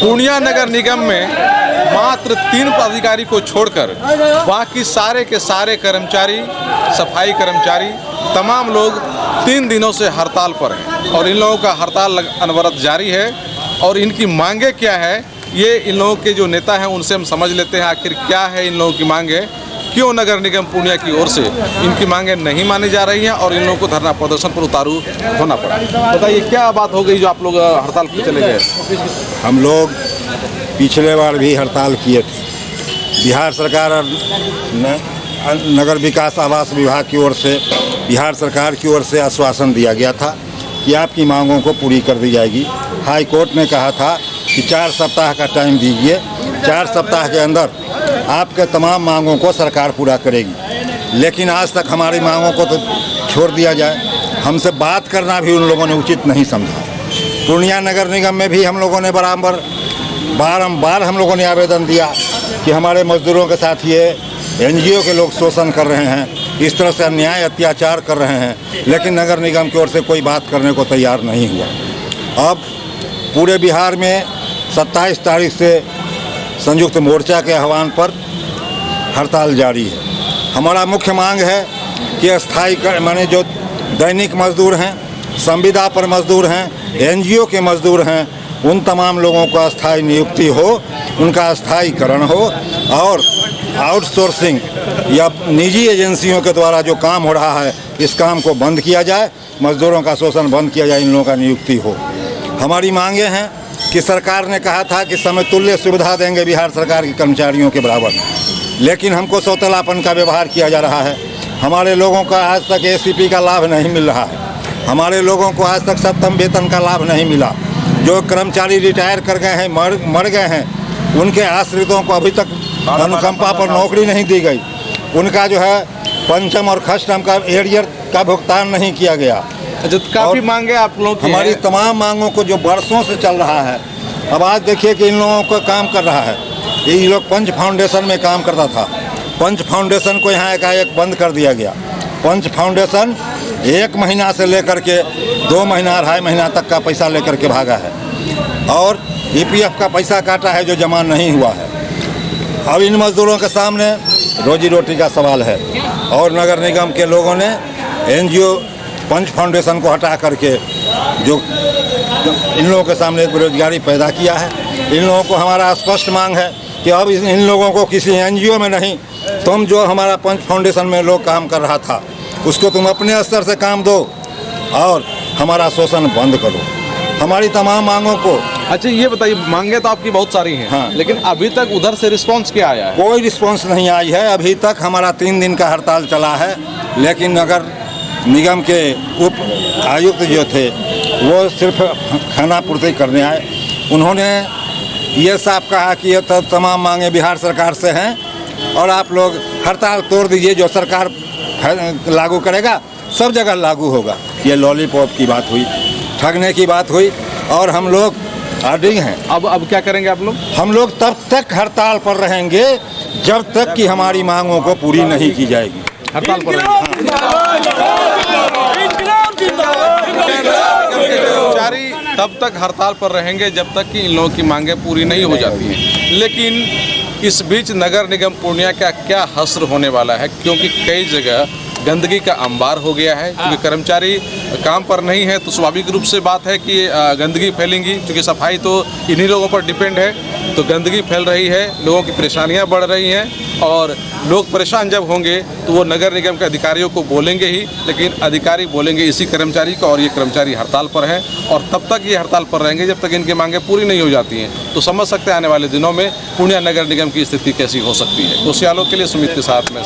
पूर्णिया नगर निगम में मात्र 3 पदाधिकारी को छोड़कर बाकी सारे के सारे कर्मचारी, सफाई कर्मचारी, तमाम लोग 3 दिनों से हड़ताल पर हैं और इन लोगों का हड़ताल अनवरत जारी है। और इनकी मांगे क्या है, ये इन लोगों के जो नेता हैं उनसे हम समझ लेते हैं आखिर क्या है इन लोगों की मांगे, क्यों नगर निगम पूर्णिया की ओर से इनकी मांगे नहीं मानी जा रही हैं और इन लोगों को धरना प्रदर्शन पर उतारू होना पड़ा। बताइए क्या बात हो गई जो आप लोग हड़ताल पर चले गए? हम लोग पिछले बार भी हड़ताल किए थे। बिहार सरकार और नगर विकास आवास विभाग की ओर से, बिहार सरकार की ओर से आश्वासन दिया गया था कि आपकी मांगों को पूरी कर दी जाएगी। हाई कोर्ट ने कहा था कि 4 सप्ताह का टाइम दीजिए, 4 सप्ताह के अंदर आपके तमाम मांगों को सरकार पूरा करेगी। लेकिन आज तक हमारी मांगों को तो छोड़ दिया जाए, हमसे बात करना भी उन लोगों ने उचित नहीं समझा। पूर्णिया नगर निगम में भी हम लोगों ने बारंबार हम लोगों ने आवेदन दिया कि हमारे मजदूरों के साथ ये एनजीओ के लोग शोषण कर रहे हैं, इस तरह से अन्याय अत्याचार कर रहे हैं, लेकिन नगर निगम की ओर से कोई बात करने को तैयार नहीं हुआ। अब पूरे बिहार में 27 तारीख से संयुक्त मोर्चा के आह्वान पर हड़ताल जारी है। हमारा मुख्य मांग है कि अस्थायी माने जो दैनिक मजदूर हैं, संविदा पर मजदूर हैं, एनजीओ के मजदूर हैं, उन तमाम लोगों को अस्थायी नियुक्ति हो, उनका स्थायीकरण हो और आउटसोर्सिंग या निजी एजेंसियों के द्वारा जो काम हो रहा है इस काम को बंद किया जाए, मजदूरों का शोषण बंद किया जाए, इन लोगों का नियुक्ति हो। हमारी मांगे हैं कि सरकार ने कहा था कि समतुल्य सुविधा देंगे बिहार सरकार के कर्मचारियों के बराबर, लेकिन हमको सौतेलापन का व्यवहार किया जा रहा है। हमारे लोगों का आज तक एसीपी का लाभ नहीं मिल रहा है, हमारे लोगों को आज तक सप्तम वेतन का लाभ नहीं मिला। जो कर्मचारी रिटायर कर गए हैं, मर गए हैं, उनके आश्रितों को अभी तक अनुकंपा पर नौकरी नहीं दी गई। उनका जो है पंचम और खष्टम का एरियर का भुगतान नहीं किया गया। काफ़ी मांगे आप लोगों की हमारी तमाम मांगों को जो वर्षों से चल रहा है, अब आज देखिए कि इन लोगों को काम कर रहा है। ये लोग पंच फाउंडेशन में काम करता था, पंच फाउंडेशन को यहाँ एकाएक बंद कर दिया गया। पंच फाउंडेशन 1 महीना से लेकर के 2 महीना 2.5 महीना तक का पैसा लेकर के भागा है और ईपीएफ का पैसा काटा है जो जमा नहीं हुआ है। अब इन मजदूरों के सामने रोजी रोटी का सवाल है और नगर निगम के लोगों ने एनजीओ पंच फाउंडेशन को हटा करके जो इन लोगों के सामने बेरोजगारी पैदा किया है। इन लोगों को हमारा स्पष्ट मांग है कि अब इन लोगों को किसी एनजीओ में नहीं, तुम जो हमारा पंच फाउंडेशन में लोग काम कर रहा था उसको तुम अपने स्तर से काम दो और हमारा शोषण बंद करो। हमारी तमाम मांगों को। अच्छा ये बताइए, मांगे तो आपकी बहुत सारी हैं, हाँ, लेकिन अभी तक उधर से रिस्पांस क्या आया है? कोई रिस्पांस नहीं आई है। अभी तक हमारा 3 दिन का हड़ताल चला है, लेकिन नगर निगम के उप आयुक्त जो थे वो सिर्फ खाना पूर्ति करने आए। उन्होंने ये साफ कहा कि ये तमाम मांगे बिहार सरकार से हैं और आप लोग हड़ताल तोड़ दीजिए, जो सरकार लागू करेगा सब जगह लागू होगा। ये लॉलीपॉप की बात हुई, ठगने की बात हुई और हम लोग अडिग हैं। अब क्या करेंगे आप लोग? हम लोग तब तक हड़ताल पर रहेंगे जब तक कि हमारी मांगों को पूरी नहीं की जाएगी। हड़ताल पर कर्मचारी तब तक हड़ताल पर रहेंगे जब तक कि इन लोगों की मांगे पूरी नहीं हो जाती हैं। लेकिन इस बीच नगर निगम पूर्णिया का क्या हश्र होने वाला है, क्योंकि कई जगह गंदगी का अंबार हो गया है। क्योंकि कर्मचारी काम पर नहीं है तो स्वाभाविक रूप से बात है कि गंदगी फैलेंगी, क्योंकि सफाई तो इन्हीं लोगों पर डिपेंड है। तो गंदगी फैल रही है, लोगों की परेशानियां बढ़ रही हैं और लोग परेशान जब होंगे तो वो नगर निगम के अधिकारियों को बोलेंगे ही, लेकिन अधिकारी बोलेंगे इसी कर्मचारी को और ये कर्मचारी हड़ताल पर हैं और तब तक ये हड़ताल पर रहेंगे जब तक इनकी मांगें पूरी नहीं हो जाती हैं। तो समझ सकते हैं आने वाले दिनों में पूर्णिया नगर निगम की स्थिति कैसी हो सकती है। तो सियालों के लिए सुमित के साथ में